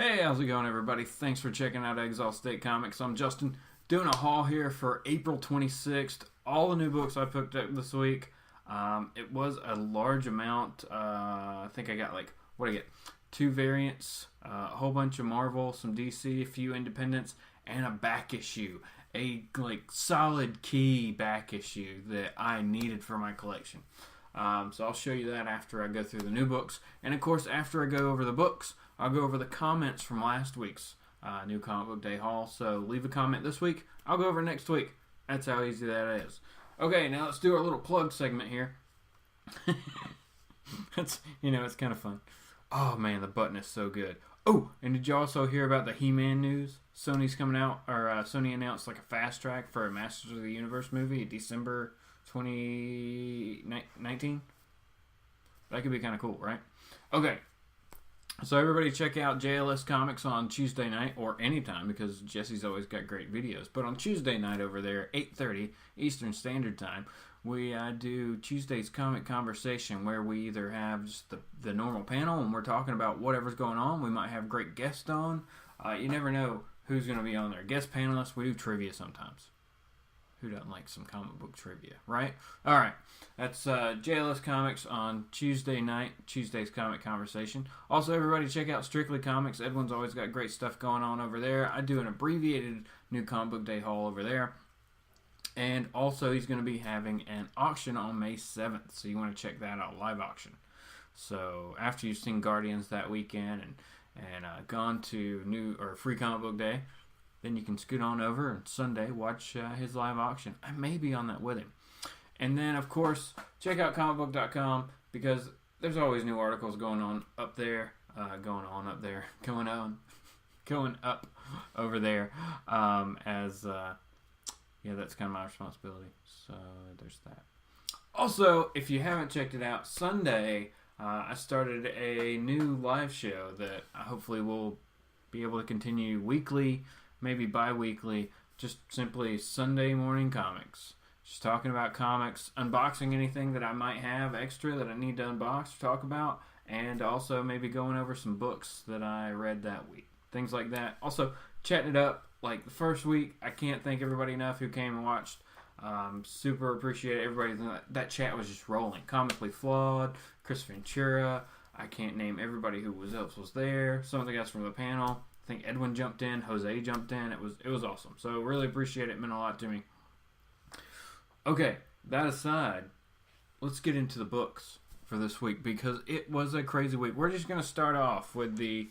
Hey, how's it going, everybody? Thanks for checking out Exilestate Comics. I'm Justin, doing a haul here for April 26th. All the new books I picked up this week. It was a large amount. I think I got what did I get? 2 variants, a whole bunch of Marvel, some DC, a few independents, and a back issue. A solid key back issue that I needed for my collection. So I'll show you that after I go through the new books. And of course, after I go over the books, I'll go over the comments from last week's new comic book day haul. So leave a comment this week. I'll go over next week. That's how easy that is. Okay, now let's do our little plug segment here. It's kind of fun. Oh man, the button is so good. Oh, and did you also hear about the He-Man news? Sony's coming out, or Sony announced a fast track for a Masters of the Universe movie in December 2019. That could be kind of cool, right? Okay. So everybody check out JLS Comics on Tuesday night, or anytime, because Jesse's always got great videos. But on Tuesday night over there, 8:30 Eastern Standard Time, we do Tuesday's ComiConversation, where we either have just the normal panel and we're talking about whatever's going on. We might have great guests on. You never know who's going to be on there. Guest panelists, we do trivia sometimes. Who doesn't like some comic book trivia, right? All right. That's JLS Comics on Tuesday night, Tuesday's Comic Conversation. Also, everybody check out Strictly Comics. Edwin's always got great stuff going on over there. I do an abbreviated new comic book day haul over there. And also, he's going to be having an auction on May 7th. So you want to check that out, live auction. So after you've seen Guardians that weekend and gone to new or free comic book day, then you can scoot on over and Sunday watch his live auction. I may be on that with him. And then, of course, check out comicbook.com because there's always new articles going up over there. That's kind of my responsibility. So there's that. Also, if you haven't checked it out, Sunday I started a new live show that hopefully will be able to continue weekly, maybe bi-weekly, just simply Sunday morning comics. Just talking about comics, unboxing anything that I might have extra that I need to unbox or talk about, and also maybe going over some books that I read that week. Things like that. Also, chatting it up. Like the first week, I can't thank everybody enough who came and watched. Super appreciate everybody. That chat was just rolling. Comically Flawed, Chris Ventura. I can't name everybody who else was there. Some of the guys from the panel. I think Edwin jumped in, Jose jumped in. It was awesome. So really appreciate it. It meant a lot to me. Okay, that aside, let's get into the books for this week because it was a crazy week. We're just gonna start off with the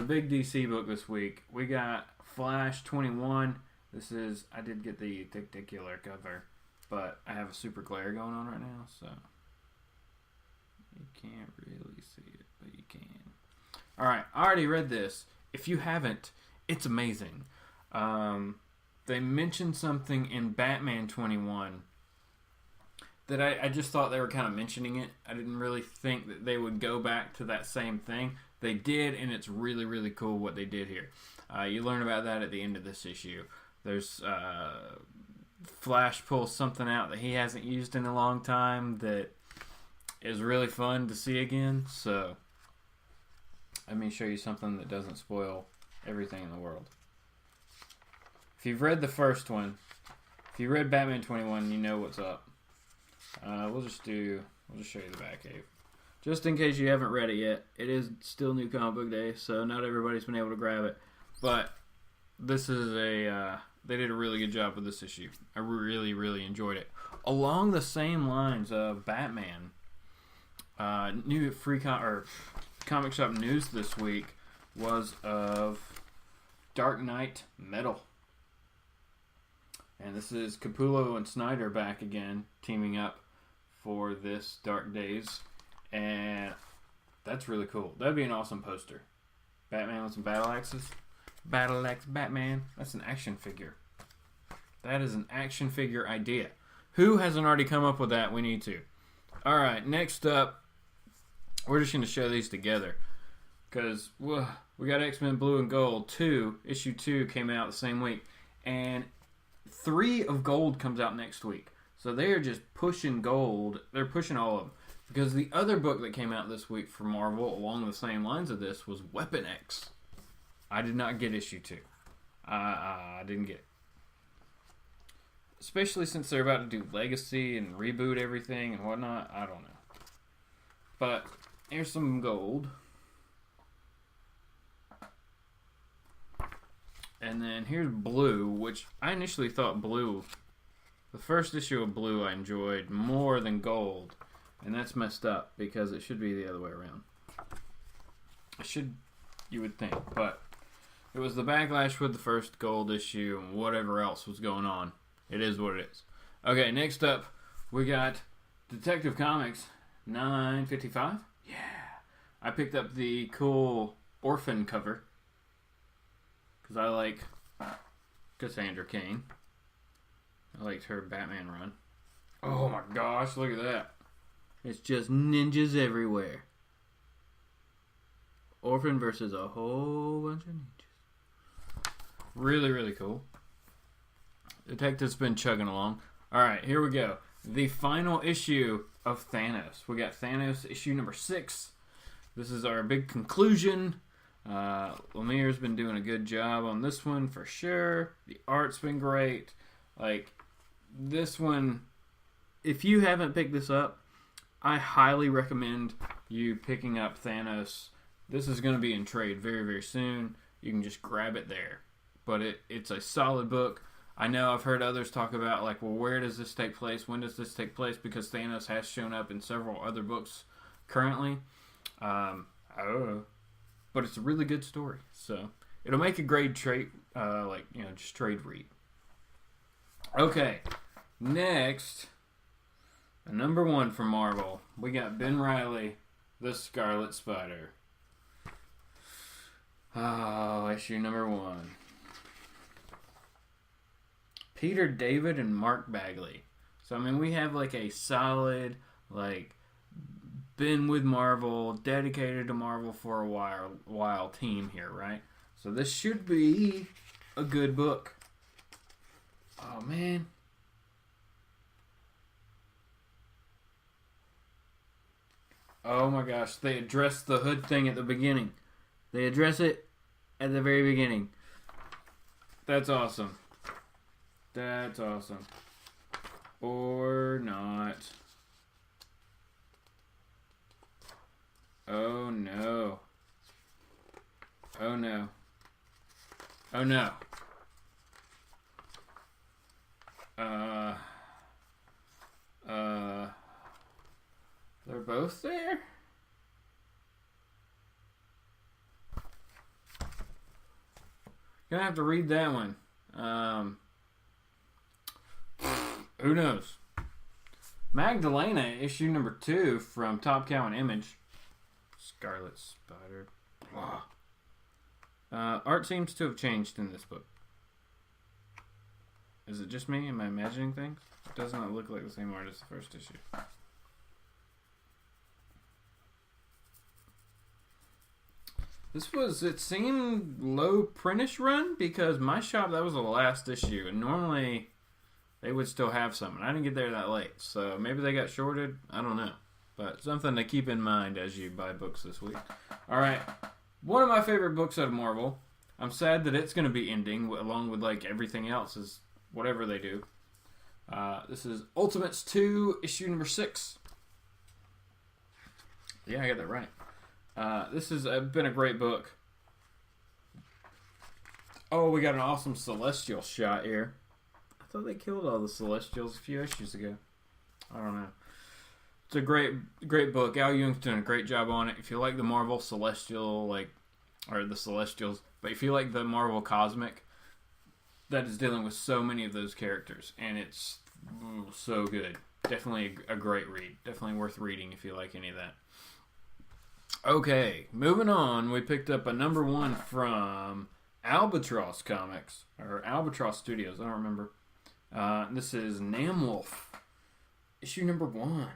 big DC book this week. We got Flash 21. I did get the particular cover, but I have a super glare going on right now, so you can't really see it, but you can. Alright, I already read this. If you haven't, it's amazing. They mentioned something in Batman 21 that I just thought they were kind of mentioning it. I didn't really think that they would go back to that same thing. They did, and it's really, really cool what they did here. You learn about that at the end of this issue. There's Flash pulls something out that he hasn't used in a long time that is really fun to see again. So let me show you something that doesn't spoil everything in the world. If you've read the first one, if you read Batman 21, you know what's up. We'll just show you the Batcave. Just in case you haven't read it yet, it is still New Comic Book Day, so not everybody's been able to grab it. But this is they did a really good job with this issue. I really, really enjoyed it. Along the same lines of Batman, new comic shop news this week was of Dark Knight Metal. And this is Capullo and Snyder back again, teaming up for this Dark Days. And that's really cool. That'd be an awesome poster. Batman with some battle axes. Battle axe Batman. That's an action figure. That is an action figure idea. Who hasn't already come up with that? We need to. Alright, next up, we're just going to show these together. Because we got X-Men Blue and Gold 2. Issue 2 came out the same week. And 3 of Gold comes out next week. So they're just pushing Gold. They're pushing all of them. Because the other book that came out this week for Marvel along the same lines of this was Weapon X. I did not get issue 2. I didn't get it. Especially since they're about to do Legacy and reboot everything and whatnot. I don't know. But here's some gold. And then here's blue, which I initially thought blue, the first issue of blue I enjoyed more than gold. And that's messed up because it should be the other way around. You would think, but it was the backlash with the first gold issue and whatever else was going on. It is what it is. Okay, next up, we got Detective Comics 955. Yeah. I picked up the cool Orphan cover because I like Cassandra Cain. I liked her Batman run. Oh my gosh, look at that. It's just ninjas everywhere. Orphan versus a whole bunch of ninjas. Really, really cool. Detective's been chugging along. Alright, here we go. The final issue of Thanos. We got Thanos issue number 6. This is our big conclusion. Lemire's been doing a good job on this one for sure. The art's been great. Like, this one, if you haven't picked this up, I highly recommend you picking up Thanos. This is going to be in trade very, very soon. You can just grab it there. But it's a solid book. I know I've heard others talk about, like, well, where does this take place? When does this take place? Because Thanos has shown up in several other books currently. I don't know. But it's a really good story. So, it'll make a great trade, just trade read. Okay. Next, number 1 for Marvel. We got Ben Reilly, The Scarlet Spider. Oh, issue number 1. Peter David and Mark Bagley. So, I mean, we have like a solid, like, been with Marvel, dedicated to Marvel for a while team here, right? So this should be a good book. Oh, man. Oh my gosh, they addressed the hood thing at the beginning. They address it at the very beginning. That's awesome. That's awesome. Or not. Oh no. Oh no. Oh no. They're both there? Gonna have to read that one. Who knows? Magdalena, issue number 2 from Top Cow and Image. Scarlet Spider. Art seems to have changed in this book. Is it just me? Am I imagining things? It does not look like the same art as the first issue. It seemed low printish run because my shop, that was the last issue. And normally they would still have some. And I didn't get there that late. So maybe they got shorted. I don't know. But something to keep in mind as you buy books this week. Alright. One of my favorite books out of Marvel. I'm sad that it's going to be ending along with like everything else is whatever they do. This is Ultimates 2, issue number 6. Yeah, I got that right. This has been a great book. Oh, we got an awesome Celestial shot here. I thought they killed all the Celestials a few issues ago. I don't know. It's a great book. Al Ewing's doing a great job on it. If you like the Marvel Celestial, or the Celestials, but if you like the Marvel Cosmic, that is dealing with so many of those characters, and it's so good. Definitely a great read. Definitely worth reading if you like any of that. Okay, moving on. We picked up a number 1 from Albatross Comics, or Albatross Studios. I don't remember. This is Namwolf, issue number 1.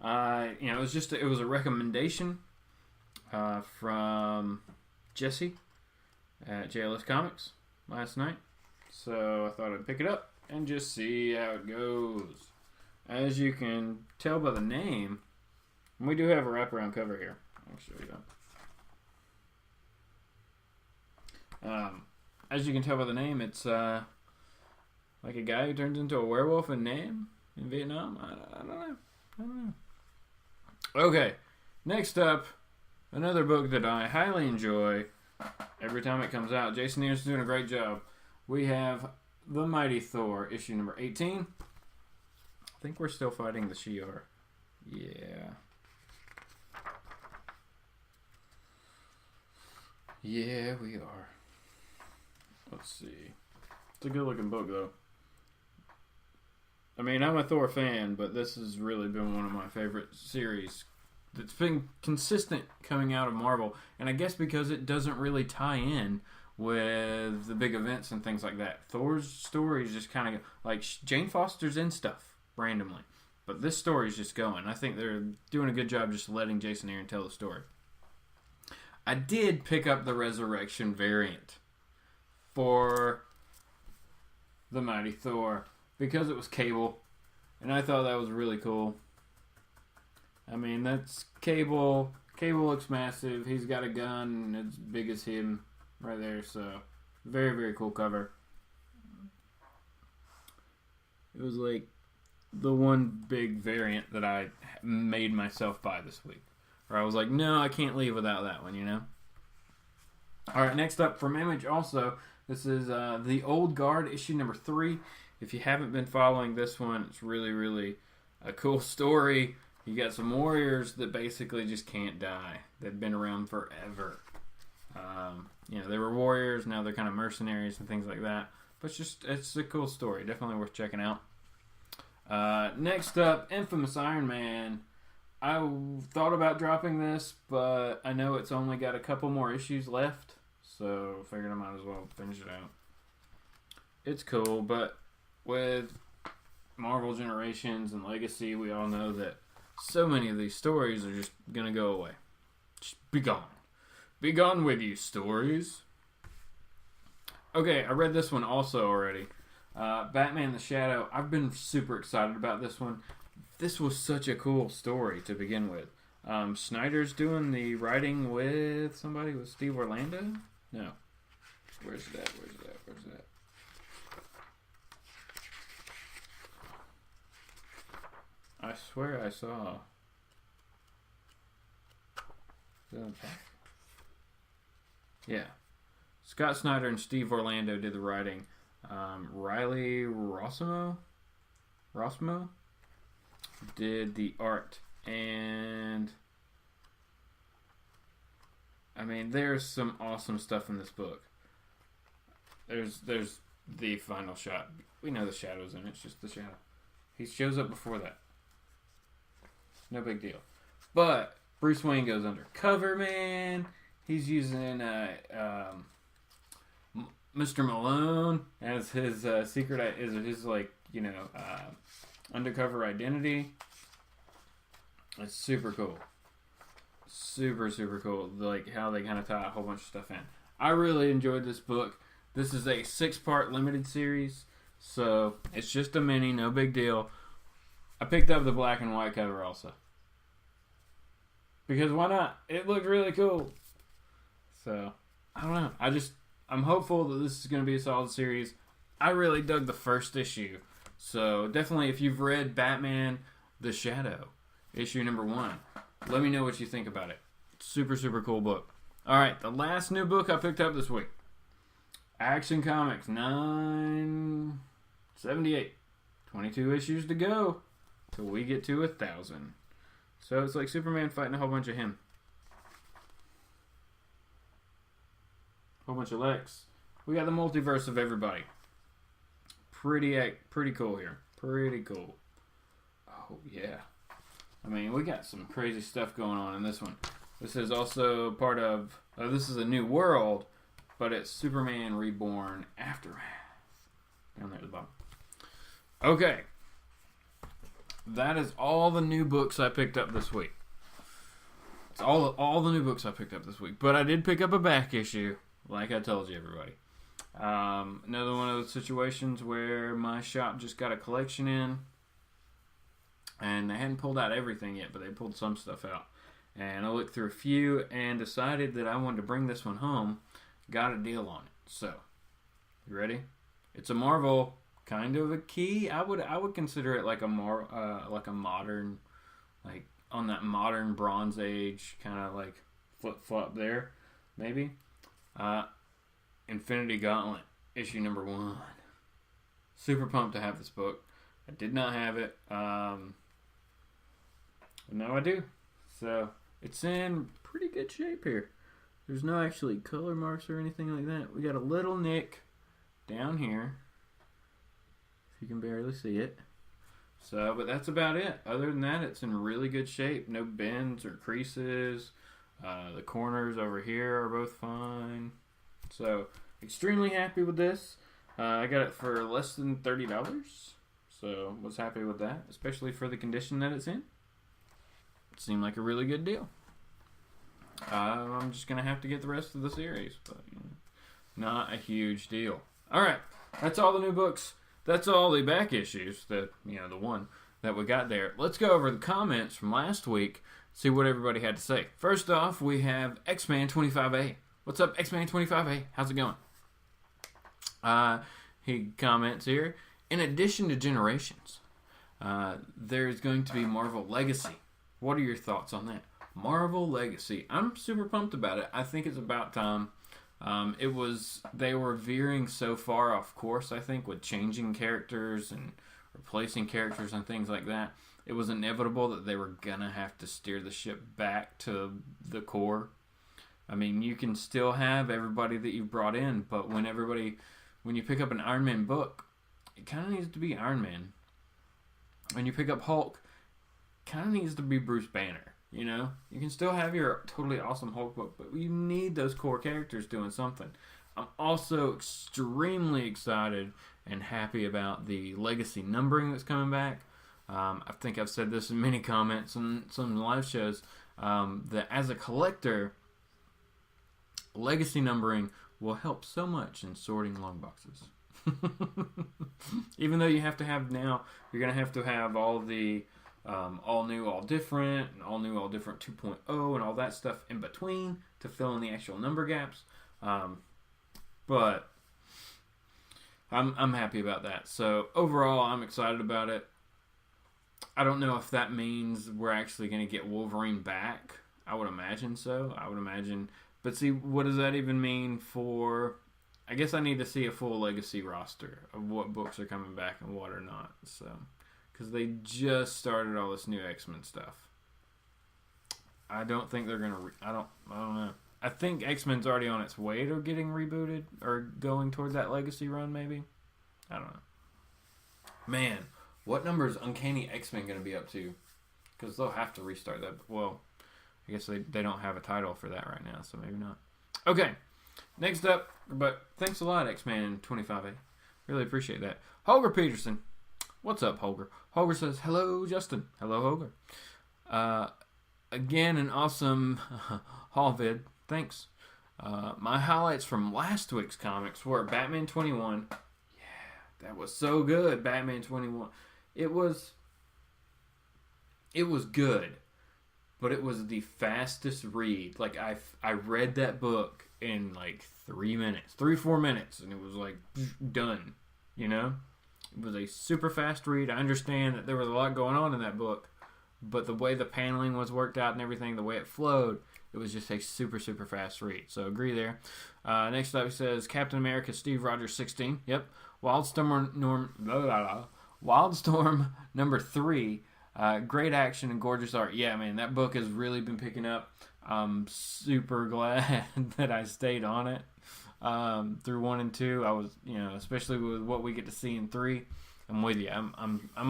It was a recommendation from Jesse at JLS Comics last night. So I thought I'd pick it up and just see how it goes. As you can tell by the name, we do have a wraparound cover here. I'll show you that. As you can tell by the name, it's like a guy who turns into a werewolf in Vietnam. I don't know. I don't know. Okay, next up, another book that I highly enjoy every time it comes out. Jason Aaron's doing a great job. We have The Mighty Thor, issue number 18. I think we're still fighting the Shi'ar. Yeah. Yeah, we are. Let's see. It's a good looking book, though. I mean, I'm a Thor fan, but this has really been one of my favorite series that's been consistent coming out of Marvel. And I guess because it doesn't really tie in with the big events and things like that. Thor's stories just kind of like Jane Foster's in stuff randomly. But this story's just going. I think they're doing a good job just letting Jason Aaron tell the story. I did pick up the Resurrection variant for The Mighty Thor because it was Cable, and I thought that was really cool. I mean, that's Cable. Cable looks massive. He's got a gun as big as him right there, so very, very cool cover. It was like the one big variant that I made myself buy this week. Or I was like, no, I can't leave without that one, you know? Alright, next up from Image also, this is The Old Guard, issue number 3. If you haven't been following this one, it's really, really a cool story. You got some warriors that basically just can't die. They've been around forever. You know, they were warriors, now they're kind of mercenaries and things like that. But it's a cool story. Definitely worth checking out. Next up, Infamous Iron Man. I thought about dropping this, but I know it's only got a couple more issues left, so figured I might as well finish it out. It's cool, but with Marvel Generations and Legacy, we all know that so many of these stories are just gonna go away. Just be gone. Be gone with you, stories. Okay, I read this one also already. Batman the Shadow. I've been super excited about this one. This was such a cool story to begin with. Snyder's doing the writing with somebody, with Steve Orlando? No. Where's that? I swear I saw. Is that on the back? Yeah. Scott Snyder and Steve Orlando did the writing. Riley Rossmo did the art, and I mean, there's some awesome stuff in this book. There's the final shot. We know the shadow's in it. It's just the shadow. He shows up before that. No big deal. But Bruce Wayne goes undercover, man. He's using Mr. Malone as his secret, is his undercover identity. It's super cool. Super, super cool. Like how they kind of tie a whole bunch of stuff in. I really enjoyed this book. This is a 6-part limited series, so it's just a mini, no big deal. I picked up the black and white cover also. Because why not? It looked really cool. So, I don't know. I'm hopeful that this is going to be a solid series. I really dug the first issue. So, definitely if you've read Batman the Shadow, issue number 1, let me know what you think about it. Super, super cool book. Alright, the last new book I picked up this week. Action Comics 978. 22 issues to go till we get to 1,000. So it's like Superman fighting a whole bunch of him. Whole bunch of Lex. We got the multiverse of everybody. Pretty cool here. Pretty cool. Oh yeah. I mean, we got some crazy stuff going on in this one. This is also part of. This is a new world, but it's Superman Reborn Aftermath. Down there at the bottom. Okay. That is all the new books I picked up this week. It's all the new books I picked up this week. But I did pick up a back issue, like I told you, everybody. Another one of those situations where my shop just got a collection in, and they hadn't pulled out everything yet, but they pulled some stuff out. And I looked through a few and decided that I wanted to bring this one home got a deal on it. So, you ready? It's a Marvel kind of a key. I would consider it like a modern, like on that modern Bronze Age kind of like flip-flop there, maybe. Infinity Gauntlet, issue number 1. Super pumped to have this book. I did not have it. But now I do. So, it's in pretty good shape here. There's no actually color marks or anything like that. We got a little nick down here. If you can barely see it. So, but that's about it. Other than that, it's in really good shape. No bends or creases. The corners over here are both fine. So, extremely happy with this. I got it for less than $30. So, was happy with that. Especially for the condition that it's in. It seemed like a really good deal. I'm just going to have to get the rest of the series. But, not a huge deal. Alright. That's all the new books. That's all the back issues, the one that we got there. Let's go over the comments from last week, see what everybody had to say. First off, we have X-Man 25A. What's up, X-Man 25A? How's it going? He comments here, in addition to Generations, there's going to be Marvel Legacy. What are your thoughts on that? Marvel Legacy. I'm super pumped about it. I think it's about time. They were veering so far off course, I think, with changing characters and replacing characters and things like that. It was inevitable that they were gonna have to steer the ship back to the core. I mean, you can still have everybody that you've brought in, but when you pick up an Iron Man book, it kind of needs to be Iron Man. When you pick up Hulk, it kind of needs to be Bruce Banner. You know, you can still have your totally awesome Hulk book, but you need those core characters doing something. I'm also extremely excited and happy about the legacy numbering that's coming back. I think I've said this in many comments and some live shows, that as a collector, legacy numbering will help so much in sorting long boxes. Even though you have to have now, you're going to have all the all new, all different, and all new, all different 2.0 and all that stuff in between to fill in the actual number gaps. But I'm happy about that. So overall, I'm excited about it. I don't know if that means we're actually going to get Wolverine back. I would imagine so. But see, what does that even mean for... I guess I need to see a full legacy roster of what books are coming back and what are not. So, because they just started all this new X-Men stuff. I don't think they're going to... I don't know. I think X-Men's already on its way to getting rebooted or going toward that legacy run, maybe. I don't know. Man, what number is Uncanny X-Men going to be up to? Because they'll have to restart that. Well, I guess they don't have a title for that right now, so maybe not. Okay, next up, but thanks a lot, X-Man 25A. Really appreciate that. Holger Peterson. What's up, Holger? Holger says, hello, Justin. Hello, Holger. Again, an awesome haul vid. Thanks. My highlights from last week's comics were Batman 21. Yeah, that was so good. Batman 21. It was good, but it was the fastest read. Like I read that book in like 3-4 minutes, and it was like done. You know, it was a super fast read. I understand that there was a lot going on in that book, but the way the paneling was worked out and everything, the way it flowed, it was just a super, super fast read. So agree there. Next up, he says Captain America Steve Rogers 16. Yep. Wildstorm number 3. Great action and gorgeous art. Yeah, man, that book has really been picking up. I'm super glad that I stayed on it through 1 and 2. I was, especially with what we get to see in 3. I'm with you. I'm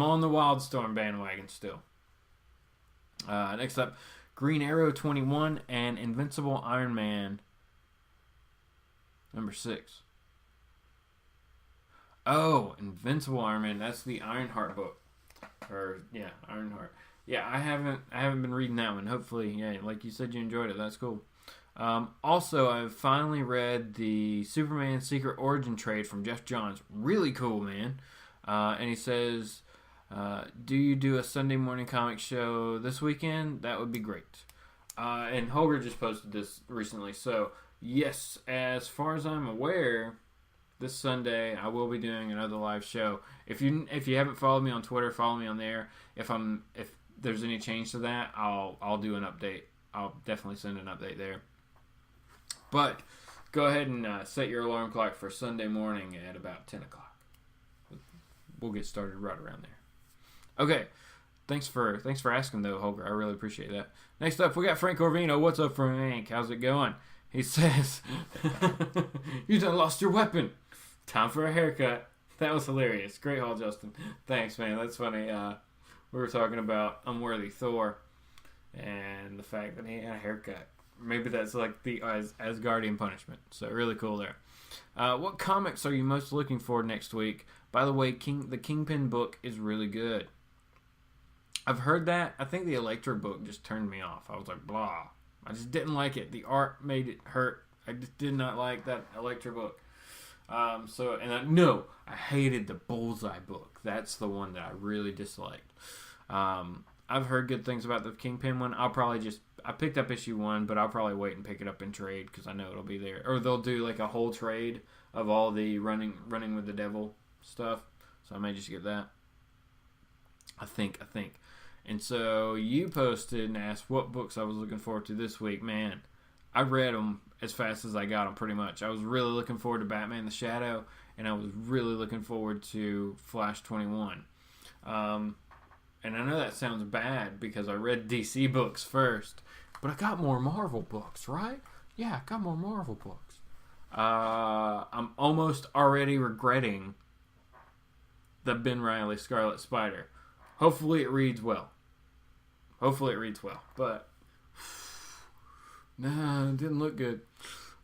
on the Wildstorm bandwagon still. Next up, Green Arrow 21 and Invincible Iron Man number 6. Oh, Invincible Iron Man. That's the Ironheart book. Ironheart. Yeah, I haven't been reading that one. Hopefully, yeah, like you said, you enjoyed it. That's cool. Also, I've finally read the Superman Secret Origin trade from Jeff Johns. Really cool, man. And he says, do you do a Sunday morning comic show this weekend? That would be great. And Holger just posted this recently. So Yes, as far as I'm aware, this Sunday I will be doing another live show. If you haven't followed me on Twitter, follow me on there. If there's any change to that, I'll do an update. I'll definitely send an update there. But go ahead and set your alarm clock for Sunday morning at about 10 o'clock. We'll get started right around there. Okay. Thanks for asking, though, Holger. I really appreciate that. Next up, we got Frank Orvino. What's up, Frank? How's it going? He says, you done lost your weapon. Time for a haircut. That was hilarious. Great haul, Justin. Thanks, man. That's funny. We were talking about Unworthy Thor and the fact that he had a haircut. Maybe that's like the Asgardian punishment. So really cool there. What comics are you most looking for next week? By the way, the Kingpin book is really good. I've heard that. I think the Elektra book just turned me off. I was like, blah. I just didn't like it. The art made it hurt. I just did not like that Elektra book. I hated the Bullseye book. That's the one that I really disliked. I've heard good things about the Kingpin one. I picked up issue 1, but I'll probably wait and pick it up in trade because I know it'll be there. Or they'll do like a whole trade of all the running with the devil stuff. So I may just get that. I think. And so you posted and asked what books I was looking forward to this week. Man, I read them as fast as I got them pretty much. I was really looking forward to Batman the Shadow, and I was really looking forward to Flash 21. And I know that sounds bad because I read DC books first, but I got more Marvel books, right? Yeah, I got more Marvel books. I'm almost already regretting the Ben Reilly Scarlet Spider. Hopefully it reads well. But nah, it didn't look good.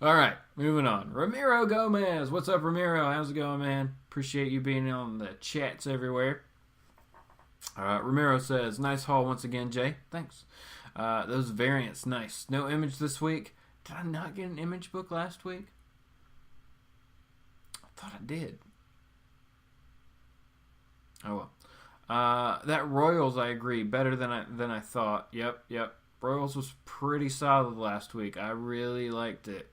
All right, moving on. Ramiro Gomez. What's up, Ramiro? How's it going, man? Appreciate you being on the chats everywhere. Ramiro says, nice haul once again, Jay. Thanks. Those variants, nice. No image this week. Did I not get an image book last week? I thought I did. Oh, well. That Royals, I agree, better than I thought. Yep. Royals was pretty solid last week. I really liked it.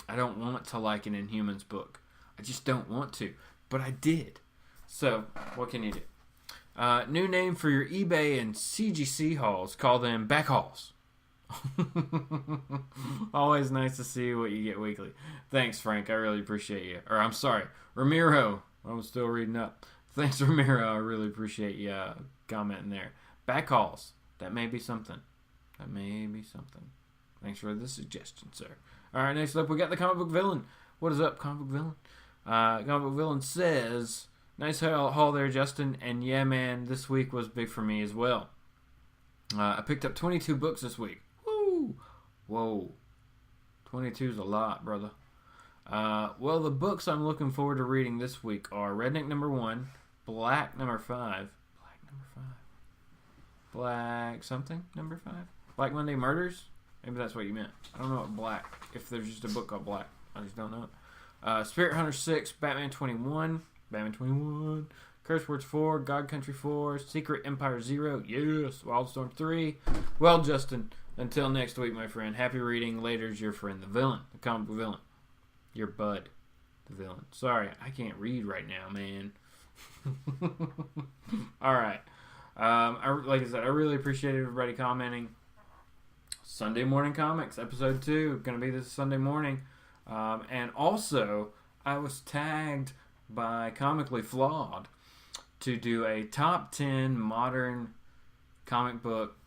I don't want to like an Inhumans book. I just don't want to, but I did. So, what can you do? New name for your eBay and CGC hauls. Call them back hauls. Always nice to see what you get weekly. Thanks, Frank. I really appreciate you. Or, I'm sorry, Ramiro. I'm still reading up. Thanks, Ramiro. I really appreciate you commenting there. Back hauls. That may be something. Thanks for the suggestion, sir. All right, next up, we got the Comic Book Villain. What is up, Comic Book Villain? Comic Book Villain says, nice haul there, Justin. And yeah, man, this week was big for me as well. I picked up 22 books this week. Woo! Whoa. 22 is a lot, brother. Well, the books I'm looking forward to reading this week are Redneck number 1, Black number 5, Black something number 5, Black Monday Murders. Maybe that's what you meant. I don't know what Black. If there's just a book called Black, I just don't know it. Spirit Hunter 6, Batman 21, Curse Words 4, God Country 4, Secret Empire 0, yes, Wildstorm 3. Well, Justin, until next week, my friend. Happy reading. Later's your friend, the villain, the comic book villain. Your bud, the villain. Sorry, I can't read right now, man. All right. Like I said, I really appreciate everybody commenting. Sunday Morning Comics, episode 2, going to be this Sunday morning. And also, I was tagged by Comically Flawed to do a top 10 modern comic book,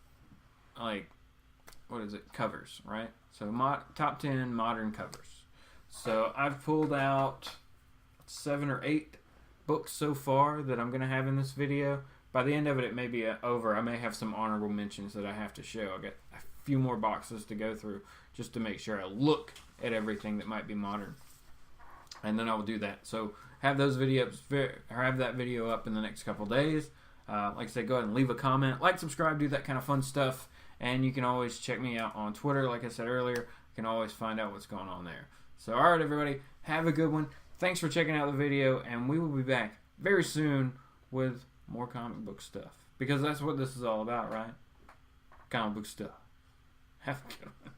covers, right? So top 10 modern covers. So I've pulled out 7 or 8 books so far that I'm going to have in this video. By the end of it, it may be over. I may have some honorable mentions that I have to show. I got a few more boxes to go through just to make sure I look at everything that might be modern. And then I will do that. So have that video up in the next couple days. Like I said, go ahead and leave a comment. Like, subscribe, do that kind of fun stuff. And you can always check me out on Twitter. Like I said earlier, you can always find out what's going on there. So, all right, everybody, have a good one. Thanks for checking out the video, and we will be back very soon with more comic book stuff. Because that's what this is all about, right? Comic book stuff. Have a good one.